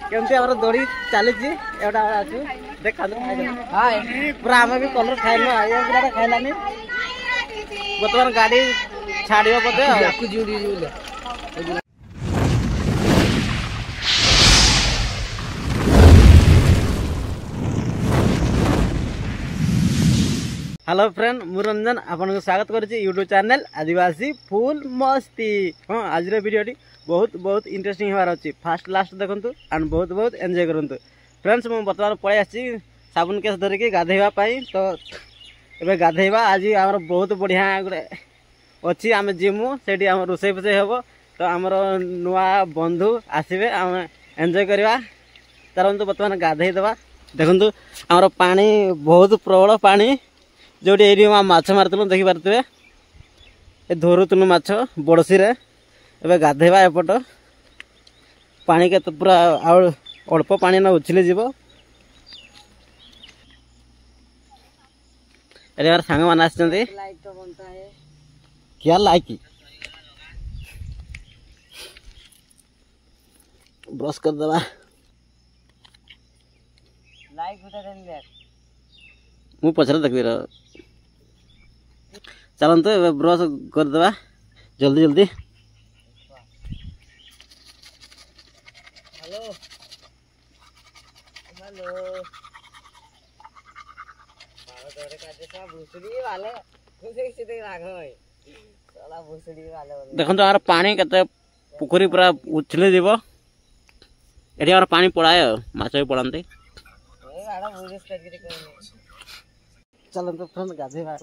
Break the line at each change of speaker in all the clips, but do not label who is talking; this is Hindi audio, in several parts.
केमती आम दौड़ी चली देखा पूरा आम भी कलर खाइल खाइलानी बर्तमान गाड़ी छाड़ बोधे हेलो फ्रेंड मु रंजन आपन को स्वागत करुच्ची यूट्यूब चैनल आदिवासी फुल मस्ती। हाँ आज वीडियोटी बहुत बहुत इंटरेस्टिंग होवार अच्छी फास्ट लास्ट देखूँ एंड बहुत बहुत एंजॉय करूँ। फ्रेंड्स मुझे बर्तमान पलि आसी साबुन केस धरिकी गाधेवाई तो ये गाधेवा आज आम बहुत बढ़िया गोटे अच्छी आम जीमु से आम रोसे फोसई हम तो आमर नुआ बंधु आसवे आम एंजॉय करवा चलते बर्तमान गाधेदेवा। देखु आमर पानी बहुत प्रबल पानी जो माछ मारतलु देखी पारे ये धरुतलु माछ बड़सी रे ए गाधेवा एपट पानी के तो पूरा अल्प पानी ना उछली जीव यार सांग मान आछंती क्या लाइक ब्रश कर देवा मु पछरे देखबी चलते ब्रश करदे जल्दी जल्दी। हेलो हेलो देखो तो पानी के पुखरी पूरा उछली जीव ये पानी पड़ाए माछ भी पड़ाते चलते फ्रेंड गाधेवा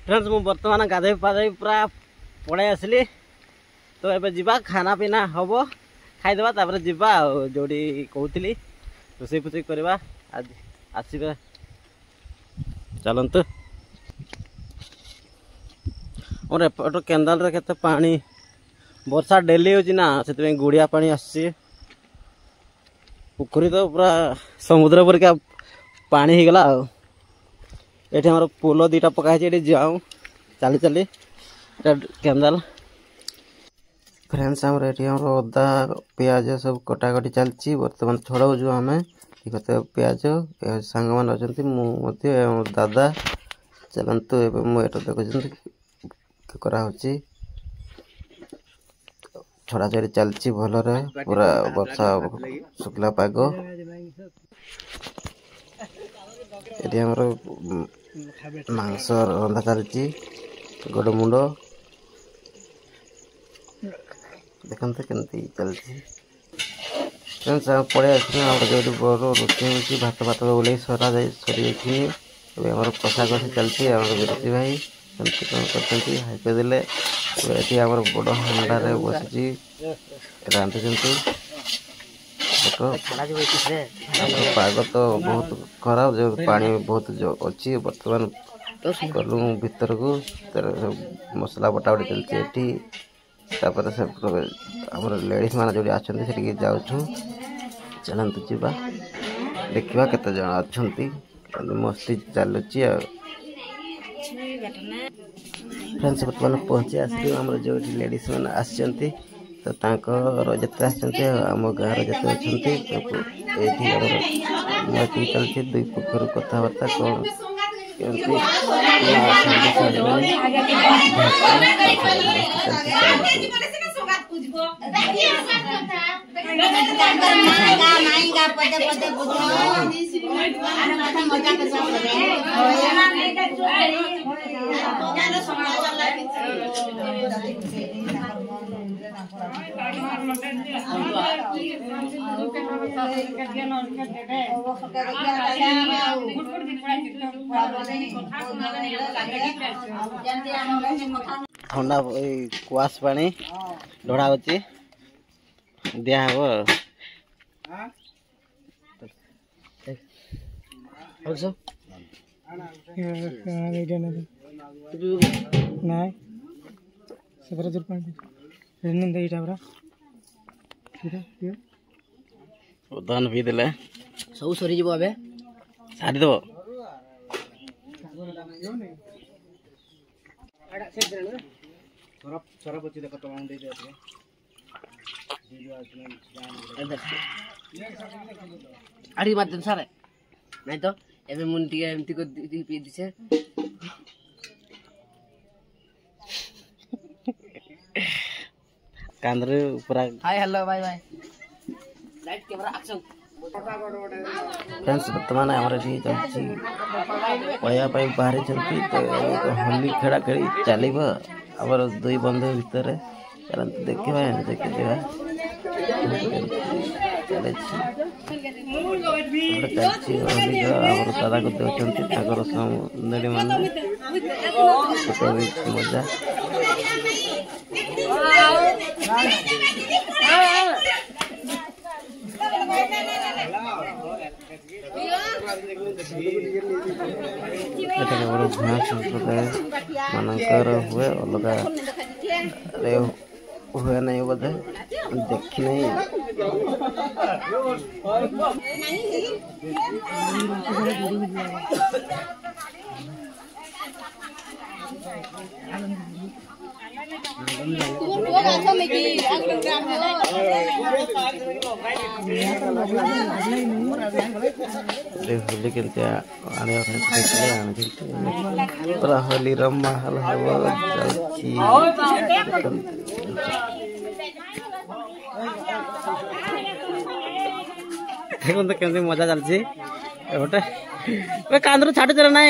फ्रेंड्स मु बर्तमान गाधे पाधे पूरा पड़े आसली तो ये जीवा खाना पीना हम खाईदेवा तापर जीवा जोड़ी कहती रोसई फोसई करवा आज आसबे चलतु और एपट केंदाल के पानी वर्षा डेली होना से गुड़िया पानी आसी पुखरी तो पूरा समुद्र परिका पानी हो गला ये आम पोल दीटा पकाई जाऊँ चली चली केंदाल फ्रेंड्स आम अदा पियाज सब कटाकटी चलती बर्तमान छड़ाऊ जो आम कहते पियाज सांग मान अच्छा दादा चलतु मुझे देखुं करा छड़ा छड़ी चलती भलरे पूरा वर्षा शुक्ला पाग ये आमर मांस रंधा चलती गोड़ मुंड देखते केमती चलती फ्रेंड्स पड़े जो बड़ रोचे हो भात भात ओल्ल सरी आम कषा कषि चलती विरती भाई कमती कौन कर हाइपे देले ये आम बड़ हांडारे बसी रांधुंट पाग तो बहुत खराब जो पानी बहुत अच्छी बर्तमान गलु भीतर को मसला बटा बटी चलती तापर से आम लेडीज मान जो आछंती सेठी जाऊँ चलतु जीवा देखा केते जन अच्छा मस्ती चलुची फ्रेंड्स बर्तमान पहुँची आसली आम जो लेडीज मैंने आसती तो जिते आम गाँव जिते अच्छी चलती दुई पुखर कथबार्ता कौन ठंडा कुआस पानी ढड़ा होची दिया हबो नाय सबरा जोर पानी रेनिन दे इटा बरा उदान भी देले सब सरी जबो अबे सारी दो छोरा बच्ची देखो तो दे दे अरे मत सारे नहीं तो एबे मुन टिके एमती को पी दिसे कांद्रे पूरा hi hello bye bye light camera action friends वर्तमान हमारे जी चलची पया पाई बाहर चलती तो होली खेड़ा खेड़ी चलीबा आवर दुई बंधु भीतर चलन देखिबा एंजॉय करबा चले छी चलची होली का आवर दादा को देउचंती तागर सौंदर्य मान तो मजा मानकर हुए अलग हुए नहीं बोधे देखी नहीं होली के पूरा होली रम्मा हल देखो तो केमती मजा चलती गोटे कांद्र छाड़ चल ना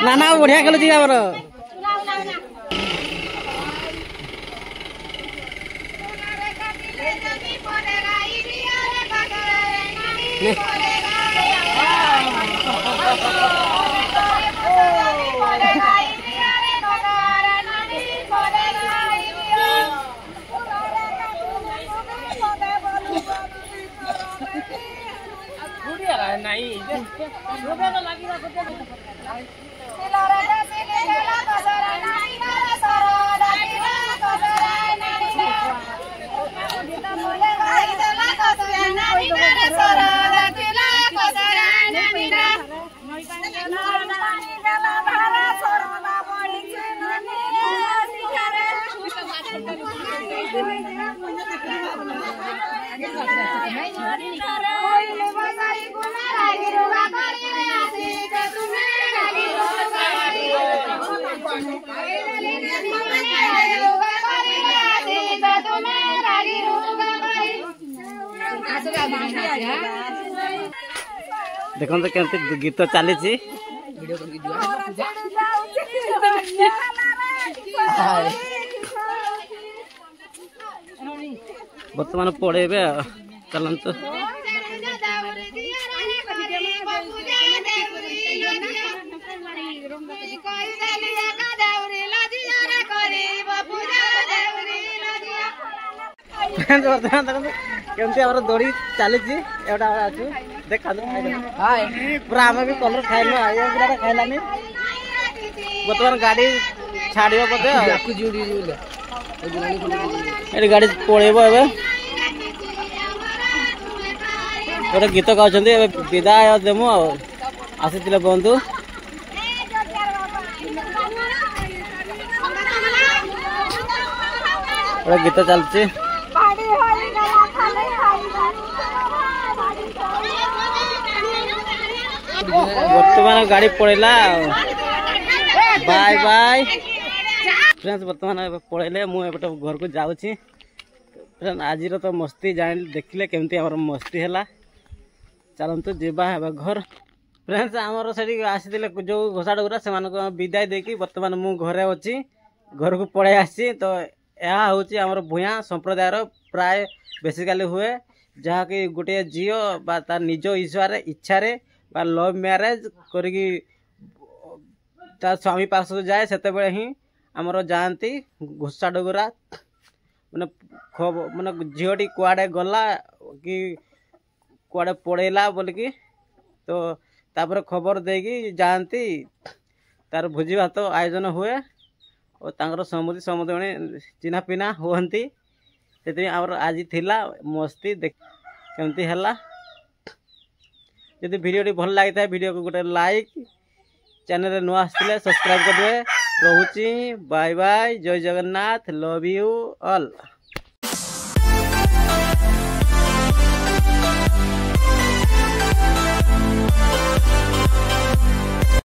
नाना बढ़िया खेल देखो तो केमती गीत चली बर्तमान पड़े चलत केमती दौड़ी चली देखा पूरा आम भी कलर खाइल खाइलानी बर्तमान गाड़ी छाड़ियो पते एटी गाड़ी पळेबो एबे गोटे गीत गाउछन्ती एबे विदाय देमु आसीतिले बंधु गोटे गीत चलछि बर्तमान गाड़ी पड़ेला बाय बाय फ्रेंड्स बर्तमान पड़ेले मुझे घर को जाऊँगी फ्रेंड आज तो मस्ती जान देखिले केमती आम मस्ती है चलतु जीवा घर फ्रेंड्स आमर से आसी जो घोषाड़ गुरा से विदाय देकी बर्तमान मु घरे अच्छी घर को पड़े आसी तो यह हूँ आमर भूया संप्रदायर प्राय बेसिकाली हुए जहाँकि गोटे झील बा तार निज इच्छा बा लव मैरेज करी स्वामी पास जाए से ही आमर जाती घोषा डगरा माने झीटी कुआड़े गला कि कुआड़े पड़ेला बोलिकी तो तापर खबर देगी जाती तार भोजी भात आयोजन हुए और तांकर समुदी समुदी चिन्हा पिना हुंती से आज थिला मस्ती केमती है यदि वीडियो भल लगी था वीडियो को गोटे लाइक चैनल नुआ आसते सब्सक्राइब कर दे रोची बाय बाय जय जगन्नाथ लव यू ऑल।